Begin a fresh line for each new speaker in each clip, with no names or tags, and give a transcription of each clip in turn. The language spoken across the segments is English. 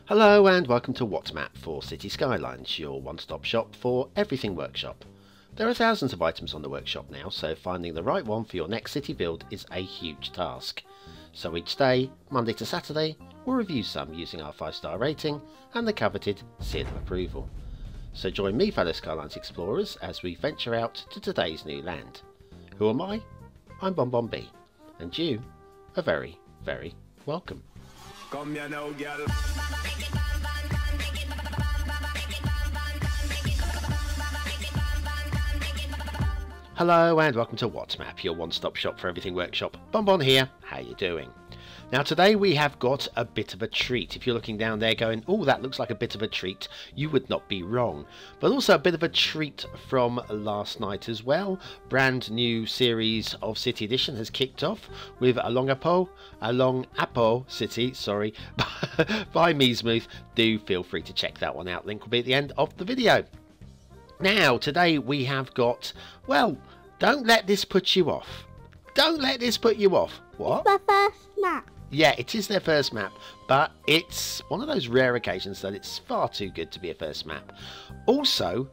Hello and welcome to What's Map for Cities Skylines, your one-stop shop for everything workshop. There are thousands of items on the workshop now, so finding the right one for your next city build is a huge task. So each day, Monday to Saturday, we'll review some using our 5-star rating and the coveted seal of approval. So join me, fellow Skylines explorers, as we venture out to today's new land. Who am I? I'm BonBonB, and you are very, very welcome.
Come here now, girl.
Hello and welcome to What's Map, your one-stop shop for everything workshop. BonBon here, how you doing? Now today we have got a bit of a treat. If you're looking down there going, oh, that looks like a bit of a treat, you would not be wrong. But also a bit of a treat from last night as well. Brand new series of City Edition has kicked off with Along Apo City, sorry, by Meesmuth. Do feel free to check that one out. Link will be at the end of the video. Now, today we have got, well, don't let this put you off. Don't let this put you off. What?
It's my first map.
Yeah, it is their first map, but it's one of those rare occasions that it's far too good to be a first map. Also,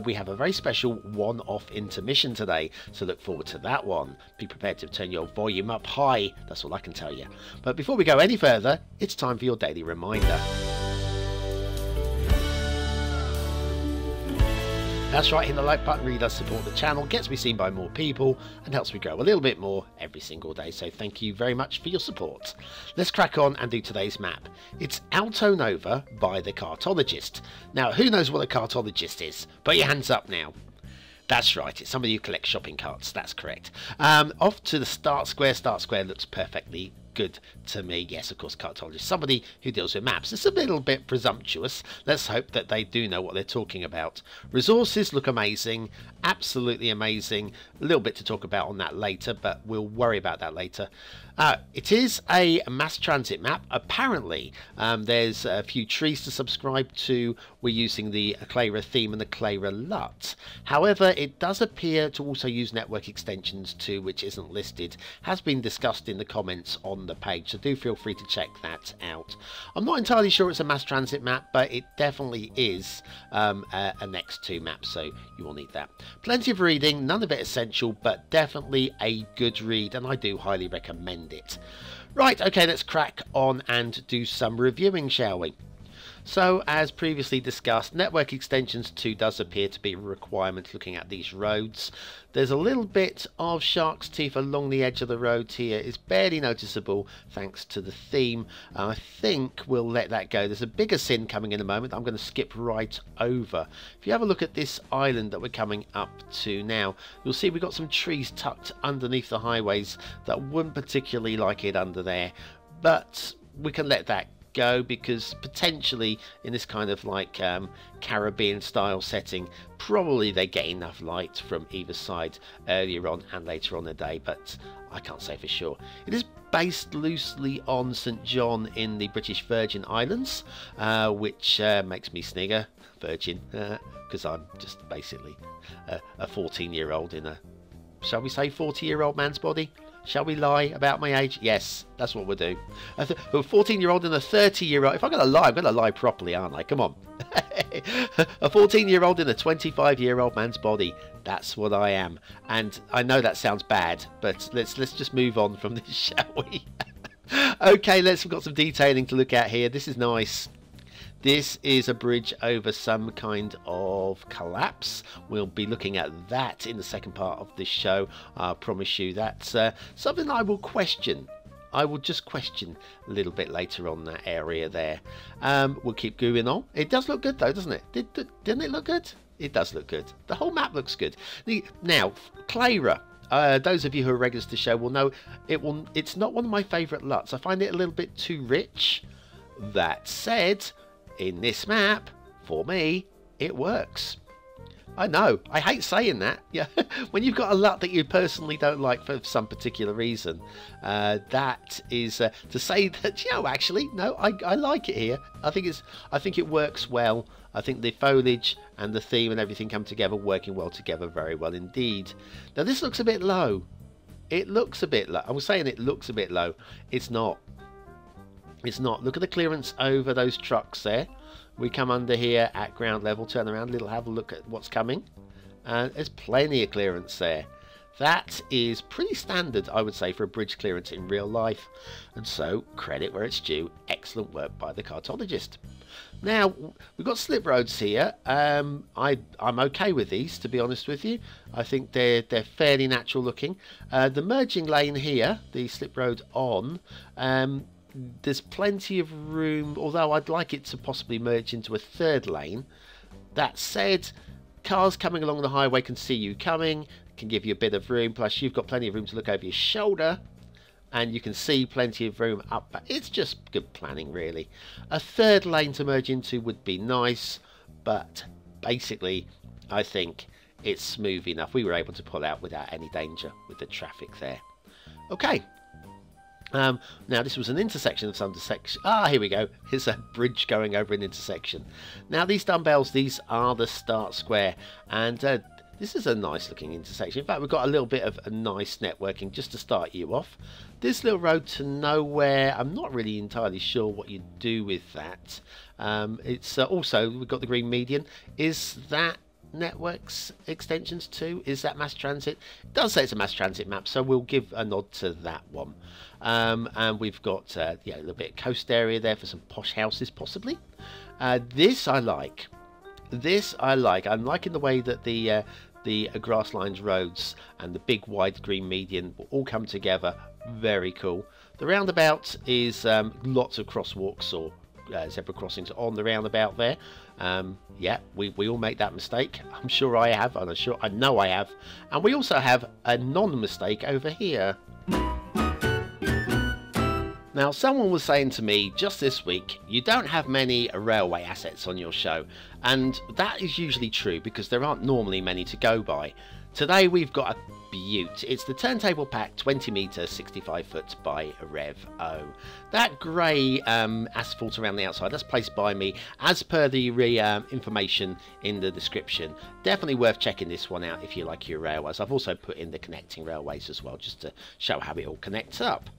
we have a very special one-off intermission today, so look forward to that one. Be prepared to turn your volume up high, that's all I can tell you. But before we go any further, it's time for your daily reminder. That's right, hitting the like button really does support the channel, gets me seen by more people, and helps me grow a little bit more every single day, so thank you very much for your support. Let's crack on and do today's map. It's Alto Nova by the Cartologist. Now, who knows what a cartologist is? Put your hands up now. That's right, it's somebody who collects shopping carts, that's correct. Off to the start square. Start square looks perfectly good to me. Yes, of course, cartologist, somebody who deals with maps. It's a little bit presumptuous. Let's hope that they do know what they're talking about. Resources look amazing, absolutely amazing. A little bit to talk about on that later, but we'll worry about that later. It is a mass transit map. Apparently, there's a few trees to subscribe to. We're using the Clara theme and the Clara LUT. However, it does appear to also use network extensions too, which isn't listed. Has been discussed in the comments on the page, so do feel free to check that out. I'm not entirely sure it's a mass transit map, but it definitely is a next to map, so you will need that. Plenty of reading, none of it essential, but definitely a good read, and I do highly recommend it. Right, okay, let's crack on and do some reviewing, shall we? So, as previously discussed, network extensions 2 does appear to be a requirement looking at these roads. There's a little bit of shark's teeth along the edge of the road here. It's barely noticeable thanks to the theme. I think we'll let that go. There's a bigger sin coming in a moment. I'm going to skip right over. If you have a look at this island that we're coming up to now, you'll see we've got some trees tucked underneath the highways that wouldn't particularly like it under there. But we can let that go, because potentially in this kind of like Caribbean style setting, probably they get enough light from either side earlier on and later on the day, but I can't say for sure. It is based loosely on St John in the British Virgin Islands, which makes me snigger, Virgin, because I'm just basically a 14-year-old in a, shall we say, 40-year-old man's body. Shall we lie about my age? Yes, that's what we'll do. A 14-year-old and a 30-year-old. If I'm going to lie, I'm going to lie properly, aren't I? Come on. A 14-year-old in a 25-year-old man's body. That's what I am. And I know that sounds bad, but let's just move on from this, shall we? Okay, we've got some detailing to look at here. This is nice. This is a bridge over some kind of collapse. We'll be looking at that in the second part of this show. I promise you that's something I will question. I will just question a little bit later on that area there. We'll keep going on. It does look good though, doesn't it? Didn't it look good? It does look good. The whole map looks good. Now, Clara. Those of you who are regulars to the show will know it's not one of my favourite LUTs. I find it a little bit too rich. That said, in this map, for me, it works. I know, I hate saying that. Yeah, when you've got a LUT that you personally don't like for some particular reason, that is to say that, you know, actually, no, I like it here. I think it works well. I think the foliage and the theme and everything come together, working well together, very well indeed. Now this looks a bit low. It looks a bit low. I was saying it looks a bit low. It's not. It's not. Look at the clearance over those trucks there. We come under here at ground level, turn around, have a look at what's coming. And there's plenty of clearance there. That is pretty standard, I would say, for a bridge clearance in real life. And so, credit where it's due. Excellent work by the cartologist. Now, we've got slip roads here. I'm okay with these, to be honest with you. I think they're fairly natural looking. The merging lane here, the slip road on, there's plenty of room, although I'd like it to possibly merge into a third lane. That said, cars coming along the highway can see you coming, can give you a bit of room, plus you've got plenty of room to look over your shoulder, and you can see plenty of room up. It's just good planning, really. A third lane to merge into would be nice, but basically I think it's smooth enough. We were able to pull out without any danger with the traffic there. Okay. Now this was an intersection of some section. Here we go. Here's a bridge going over an intersection. Now these dumbbells, these are the start square, and this is a nice looking intersection. In fact, we've got a little bit of a nice networking just to start you off. This little road to nowhere, I'm not really entirely sure what you do with that. It's also, we've got the green median. Is that networks extensions too? Is that mass transit? It does say it's a mass transit map, so we'll give a nod to that one. And we've got a little bit of coast area there for some posh houses possibly. This I like. This I like. I'm liking the way that the grass-lined roads and the big wide green median will all come together. Very cool. The roundabout is lots of crosswalks or zebra crossings on the roundabout there. Yeah, we all make that mistake. I'm sure I have, and I know I have. And we also have a non-mistake over here. Now, someone was saying to me just this week, you don't have many railway assets on your show, and that is usually true because there aren't normally many to go by. Today we've got a beaut. It's the turntable pack 20 metre 65 foot by Rev O. That grey asphalt around the outside, that's placed by me as per the information in the description. Definitely worth checking this one out if you like your railways. I've also put in the connecting railways as well, just to show how it all connects up.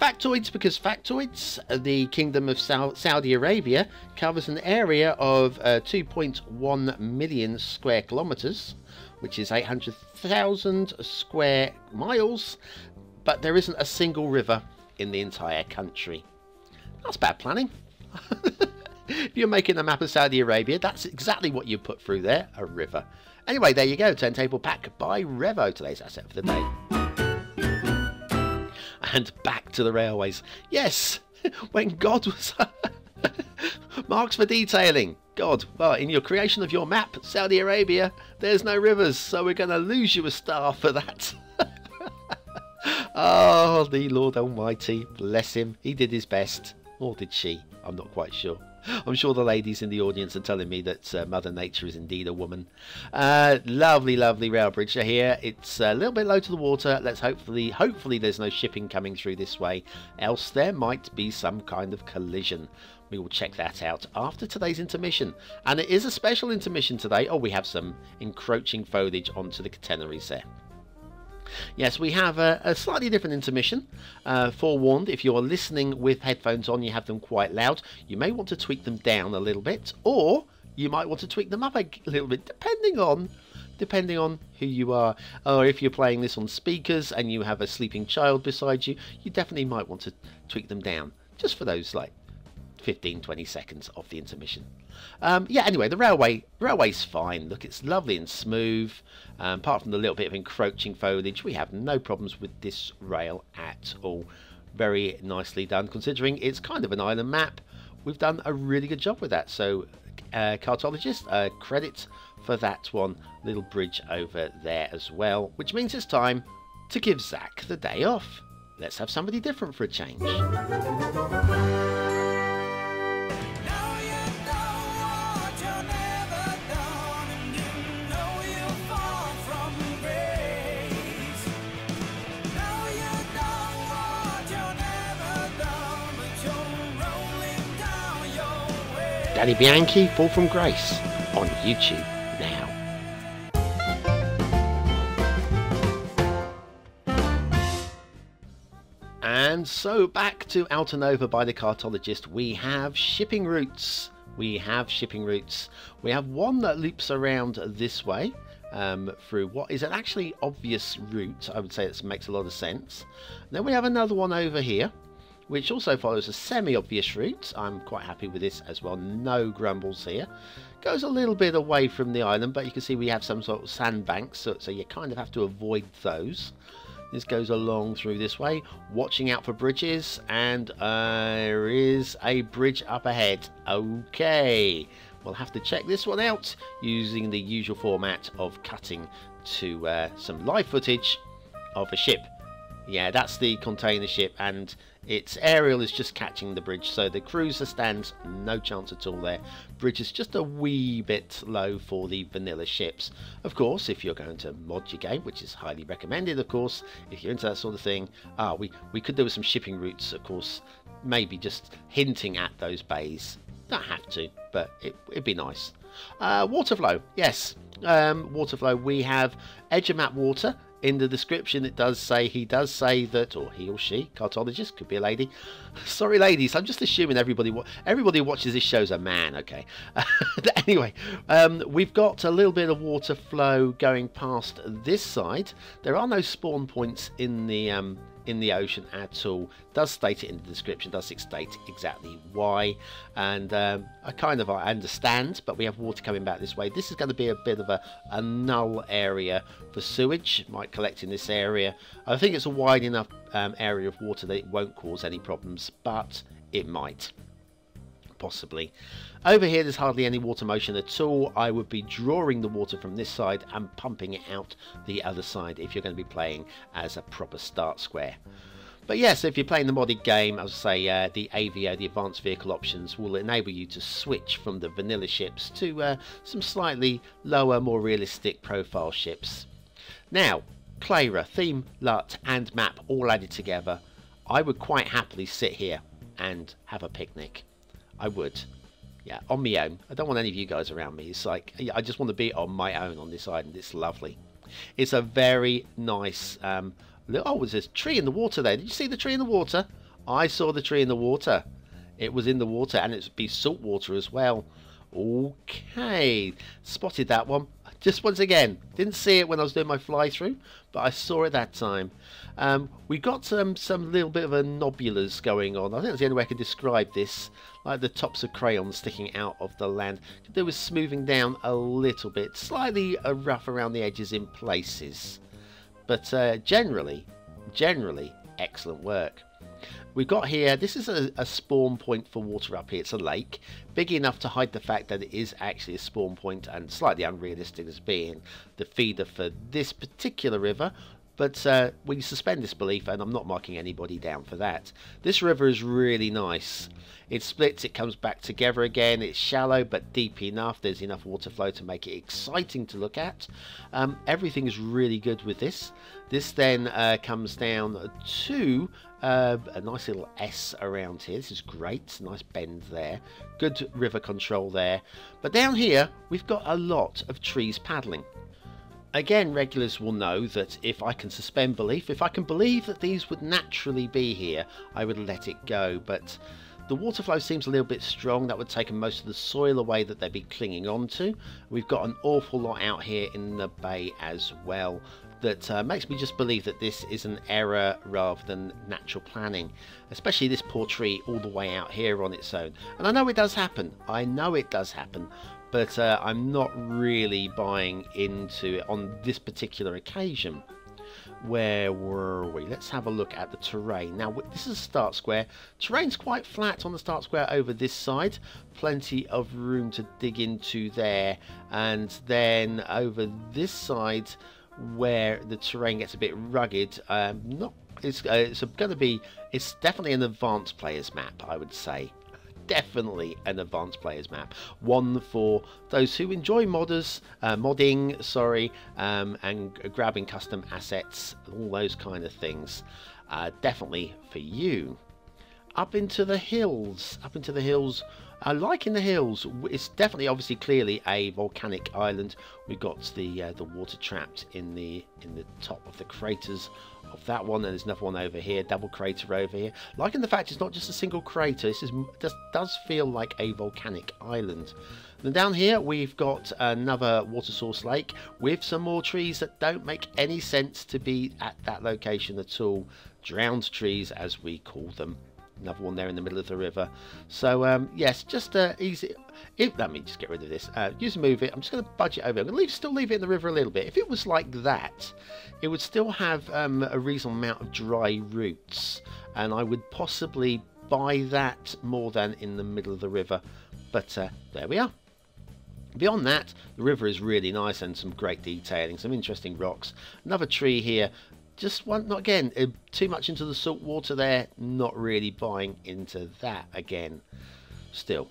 Factoids, because factoids, the Kingdom of Saudi Arabia covers an area of 2.1 million square kilometres, which is 800,000 square miles, but there isn't a single river in the entire country. That's bad planning. If you're making a map of Saudi Arabia, that's exactly what you put through there, a river. Anyway, there you go, turntable pack by Revo, today's asset for the day. And back to the railways. Yes, when God was... Marks for detailing. God, well, in your creation of your map, Saudi Arabia, there's no rivers, so we're going to lose you a star for that. Oh, the Lord Almighty, bless him. He did his best. Or did she? I'm not quite sure. I'm sure the ladies in the audience are telling me that Mother Nature is indeed a woman. Lovely, lovely rail bridge here. It's a little bit low to the water. Let's hopefully there's no shipping coming through this way. Else there might be some kind of collision. We will check that out after today's intermission. And it is a special intermission today. Oh, we have some encroaching foliage onto the catenaries there. Yes, we have a slightly different intermission. Forewarned, if you're listening with headphones on, you have them quite loud. You may want to tweak them down a little bit, or you might want to tweak them up a little bit, depending on who you are. Or if you're playing this on speakers and you have a sleeping child beside you, you definitely might want to tweak them down, just for those like 15-20 seconds of the intermission. Yeah, anyway, the railway's fine. Look, it's lovely and smooth. Apart from the little bit of encroaching foliage, we have no problems with this rail at all. Very nicely done, considering it's kind of an island map. We've done a really good job with that. So, cartologist, credit for that one. Little bridge over there as well, which means it's time to give Zach the day off. Let's have somebody different for a change. Daddy Bianchi, Fall from Grace, on YouTube now. And so back to Alto by the cartologist, we have shipping routes. We have one that loops around this way through what is an actually obvious route. I would say it makes a lot of sense. And then we have another one over here, which also follows a semi-obvious route. I'm quite happy with this as well. No grumbles here. Goes a little bit away from the island, but you can see we have some sort of sandbanks, so you kind of have to avoid those. This goes along through this way, watching out for bridges, and there is a bridge up ahead. Okay, we'll have to check this one out using the usual format of cutting to some live footage of a ship. Yeah, that's the container ship, and its aerial is just catching the bridge, so the cruiser stands no chance at all there. Bridge is just a wee bit low for the vanilla ships. Of course, if you're going to mod your game, which is highly recommended, of course, if you're into that sort of thing, we could do with some shipping routes, of course, maybe just hinting at those bays. Don't have to, but it'd be nice. Water flow, yes. Water flow, we have edge of map water. In the description he does say that, or he or she, cartologist, could be a lady. Sorry ladies, I'm just assuming everybody who watches this show's a man, okay. Anyway, we've got a little bit of water flow going past this side. There are no spawn points in the ocean at all. Does state it in the description, does state exactly why, and I understand, but we have water coming back this way. This is going to be a bit of a null area for sewage. It might collect in this area. I think it's a wide enough area of water that it won't cause any problems, but it might. Possibly. Over here there's hardly any water motion at all. I would be drawing the water from this side and pumping it out the other side if you're going to be playing as a proper start square. But yes, if you're playing the modded game, as I say, the AVO, the advanced vehicle options, will enable you to switch from the vanilla ships to some slightly lower, more realistic profile ships. Now, Clara, theme, LUT and map all added together. I would quite happily sit here and have a picnic. I would. Yeah, on my own. I don't want any of you guys around me. It's like, I just want to be on my own on this island. It's lovely. It's a very nice... oh, there's a tree in the water there. Did you see the tree in the water? I saw the tree in the water. It was in the water, and it would be salt water as well. Okay. Spotted that one. Just once again. Didn't see it when I was doing my fly-through, but I saw it that time. We got some little bit of a nobulas going on. I think that's the only way I can describe this. Like the tops of crayons sticking out of the land. Could do with smoothing down a little bit. Slightly rough around the edges in places. But generally, excellent work. We've got here, this is a spawn point for water up here. It's a lake, big enough to hide the fact that it is actually a spawn point, and slightly unrealistic as being the feeder for this particular river. But we suspend disbelief, and I'm not marking anybody down for that. This river is really nice. It splits, it comes back together again. It's shallow but deep enough. There's enough water flow to make it exciting to look at. Everything is really good with this. This then comes down to a nice little S around here. This is great. Nice bend there. Good river control there. But down here, we've got a lot of trees paddling. Again, regulars will know that if I can suspend belief, if I can believe that these would naturally be here, I would let it go. But the water flow seems a little bit strong. That would take most of the soil away that they'd be clinging onto. We've got an awful lot out here in the bay as well. That makes me just believe that this is an error rather than natural planning. Especially this poor tree all the way out here on its own. And I know it does happen. I know it does happen. But I'm not really buying into it on this particular occasion. Where were we? Let's have a look at the terrain. Now, this is a start square. Terrain's quite flat on the start square over this side. Plenty of room to dig into there. And then over this side, where the terrain gets a bit rugged, it's definitely an advanced player's map, I would say. Definitely an advanced player's map, one for those who enjoy modding, and grabbing custom assets, all those kind of things. Definitely for you. up into the hills. Up into the hills. Like in the hills, it's definitely, obviously, clearly a volcanic island. We've got the water trapped in the top of the craters of that one, and there's another one over here, double crater over here. Liking the fact it's not just a single crater. This does feel like a volcanic island. And down here we've got another water source lake with some more trees that don't make any sense to be at that location at all. Drowned trees, as we call them. Another one there in the middle of the river. So yes, just easy. Let me just get rid of this. Just move it. I'm just going to budge it over. I'm going to still leave it in the river a little bit. If it was like that, it would still have a reasonable amount of dry roots, and I would possibly buy that more than in the middle of the river. But there we are. Beyond that, the river is really nice and some great detailing, some interesting rocks. Another tree here. Just one, not again, too much into the salt water there, not really buying into that again. Still,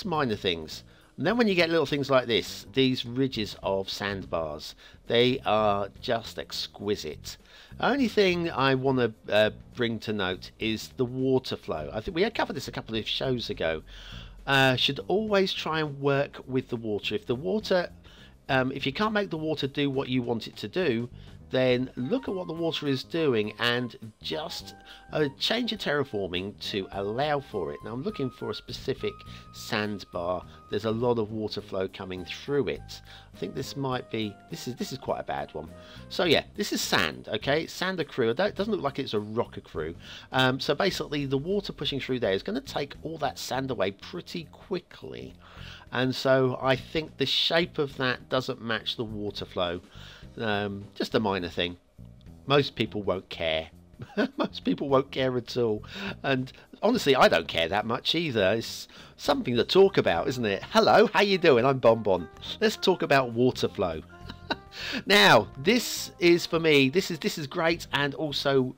minor things. And then when you get little things like this, these ridges of sandbars, they are just exquisite. The only thing I want to bring to note is the water flow. I think we had covered this a couple of shows ago. Should always try and work with the water. If the water, if you can't make the water do what you want it to do, then look at what the water is doing and just change your terraforming to allow for it. Now I'm looking for a specific sandbar. There's a lot of water flow coming through it. I think this might be, this is quite a bad one. So yeah, this is sand, okay? Sand accrue. It doesn't look like it's a rock accrue. So basically the water pushing through there is going to take all that sand away pretty quickly. And so I think the shape of that doesn't match the water flow. Just a minor thing. Most people won't care. Most people won't care at all. And honestly, I don't care that much either. It's something to talk about, isn't it? Hello, how you doing? I'm BonBon. Let's talk about water flow. Now, this is, for me, this is great and also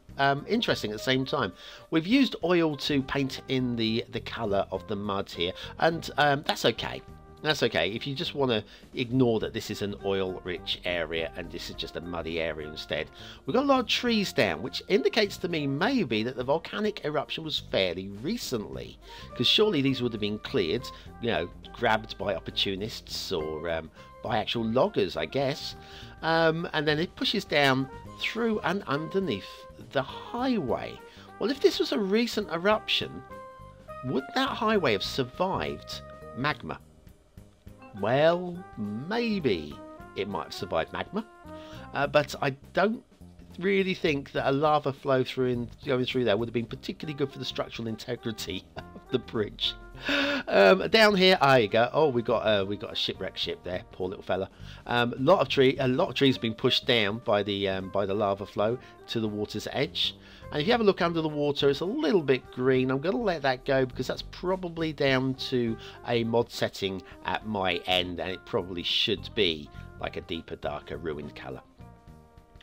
interesting at the same time. We've used oil to paint in the colour of the mud here, and that's okay. That's okay. If you just want to ignore that this is an oil-rich area and this is just a muddy area instead. We've got a lot of trees down, which indicates to me maybe that the volcanic eruption was fairly recently. Because surely these would have been cleared, you know, grabbed by opportunists or by actual loggers, I guess. And then it pushes down through and underneath the highway. Well, if this was a recent eruption, would that highway have survived magma? Well, maybe it might have survived magma, but I don't really think that a lava flow going through there would have been particularly good for the structural integrity of the bridge. Down here, there you go. Oh, we got a shipwrecked ship there. Poor little fella. A lot of trees have been pushed down by the lava flow to the water's edge. And if you have a look under the water, it's a little bit green. I'm going to let that go because that's probably down to a mod setting at my end, and it probably should be like a deeper, darker, ruined colour.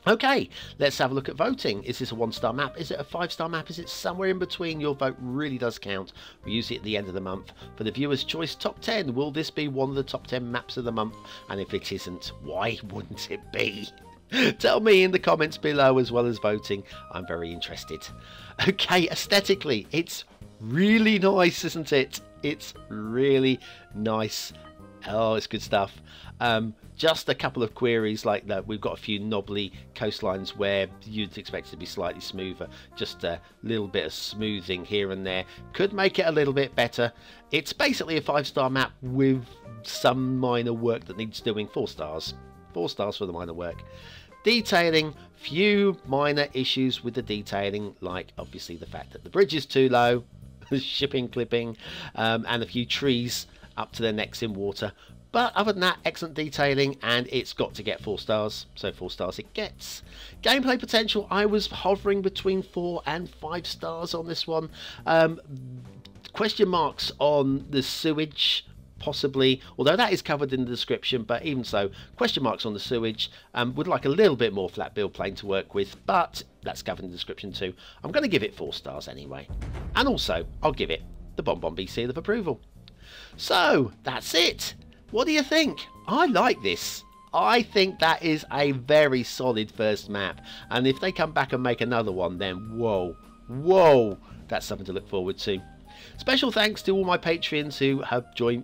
Okay, let's have a look at voting. Is this a 1-star map? Is it a 5-star map? Is it somewhere in between? Your vote really does count. We use it at the end of the month for the Viewer's Choice Top 10. Will this be one of the top 10 maps of the month? And if it isn't, why wouldn't it be? Tell me in the comments below, as well as voting. I'm very interested. Okay, aesthetically, it's really nice, isn't it? It's really nice. Oh, it's good stuff. Just a couple of queries like that. We've got a few knobbly coastlines where you'd expect it to be slightly smoother. Just a little bit of smoothing here and there. Could make it a little bit better. It's basically a 5-star map with some minor work that needs doing. 4 stars. 4 stars for the minor work. Detailing, few minor issues with the detailing, like obviously the fact that the bridge is too low, shipping clipping, and a few trees up to their necks in water. But other than that, excellent detailing, and it's got to get 4 stars, so 4 stars it gets. Gameplay potential, I was hovering between 4 and 5 stars on this one. Question marks on the sewage, possibly, although that is covered in the description, but even so, question marks on the sewage. Would like a little bit more flat build plane to work with, but that's covered in the description too. I'm going to give it 4 stars anyway. And also, I'll give it the BonBonB seal of approval. So, that's it. What do you think? I like this. I think that is a very solid first map. And if they come back and make another one, then whoa, whoa, that's something to look forward to. Special thanks to all my patrons who have joined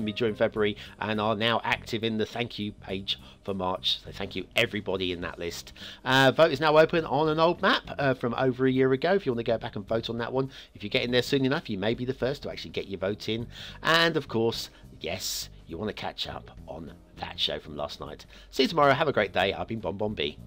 me during February and are now active in the thank you page for March. So thank you everybody in that list. Vote is now open on an old map from over a year ago. If you want to go back and vote on that one, if you get in there soon enough, you may be the first to actually get your vote in. And of course, yes, you want to catch up on that show from last night. See you tomorrow. Have a great day. I've been BonBonB.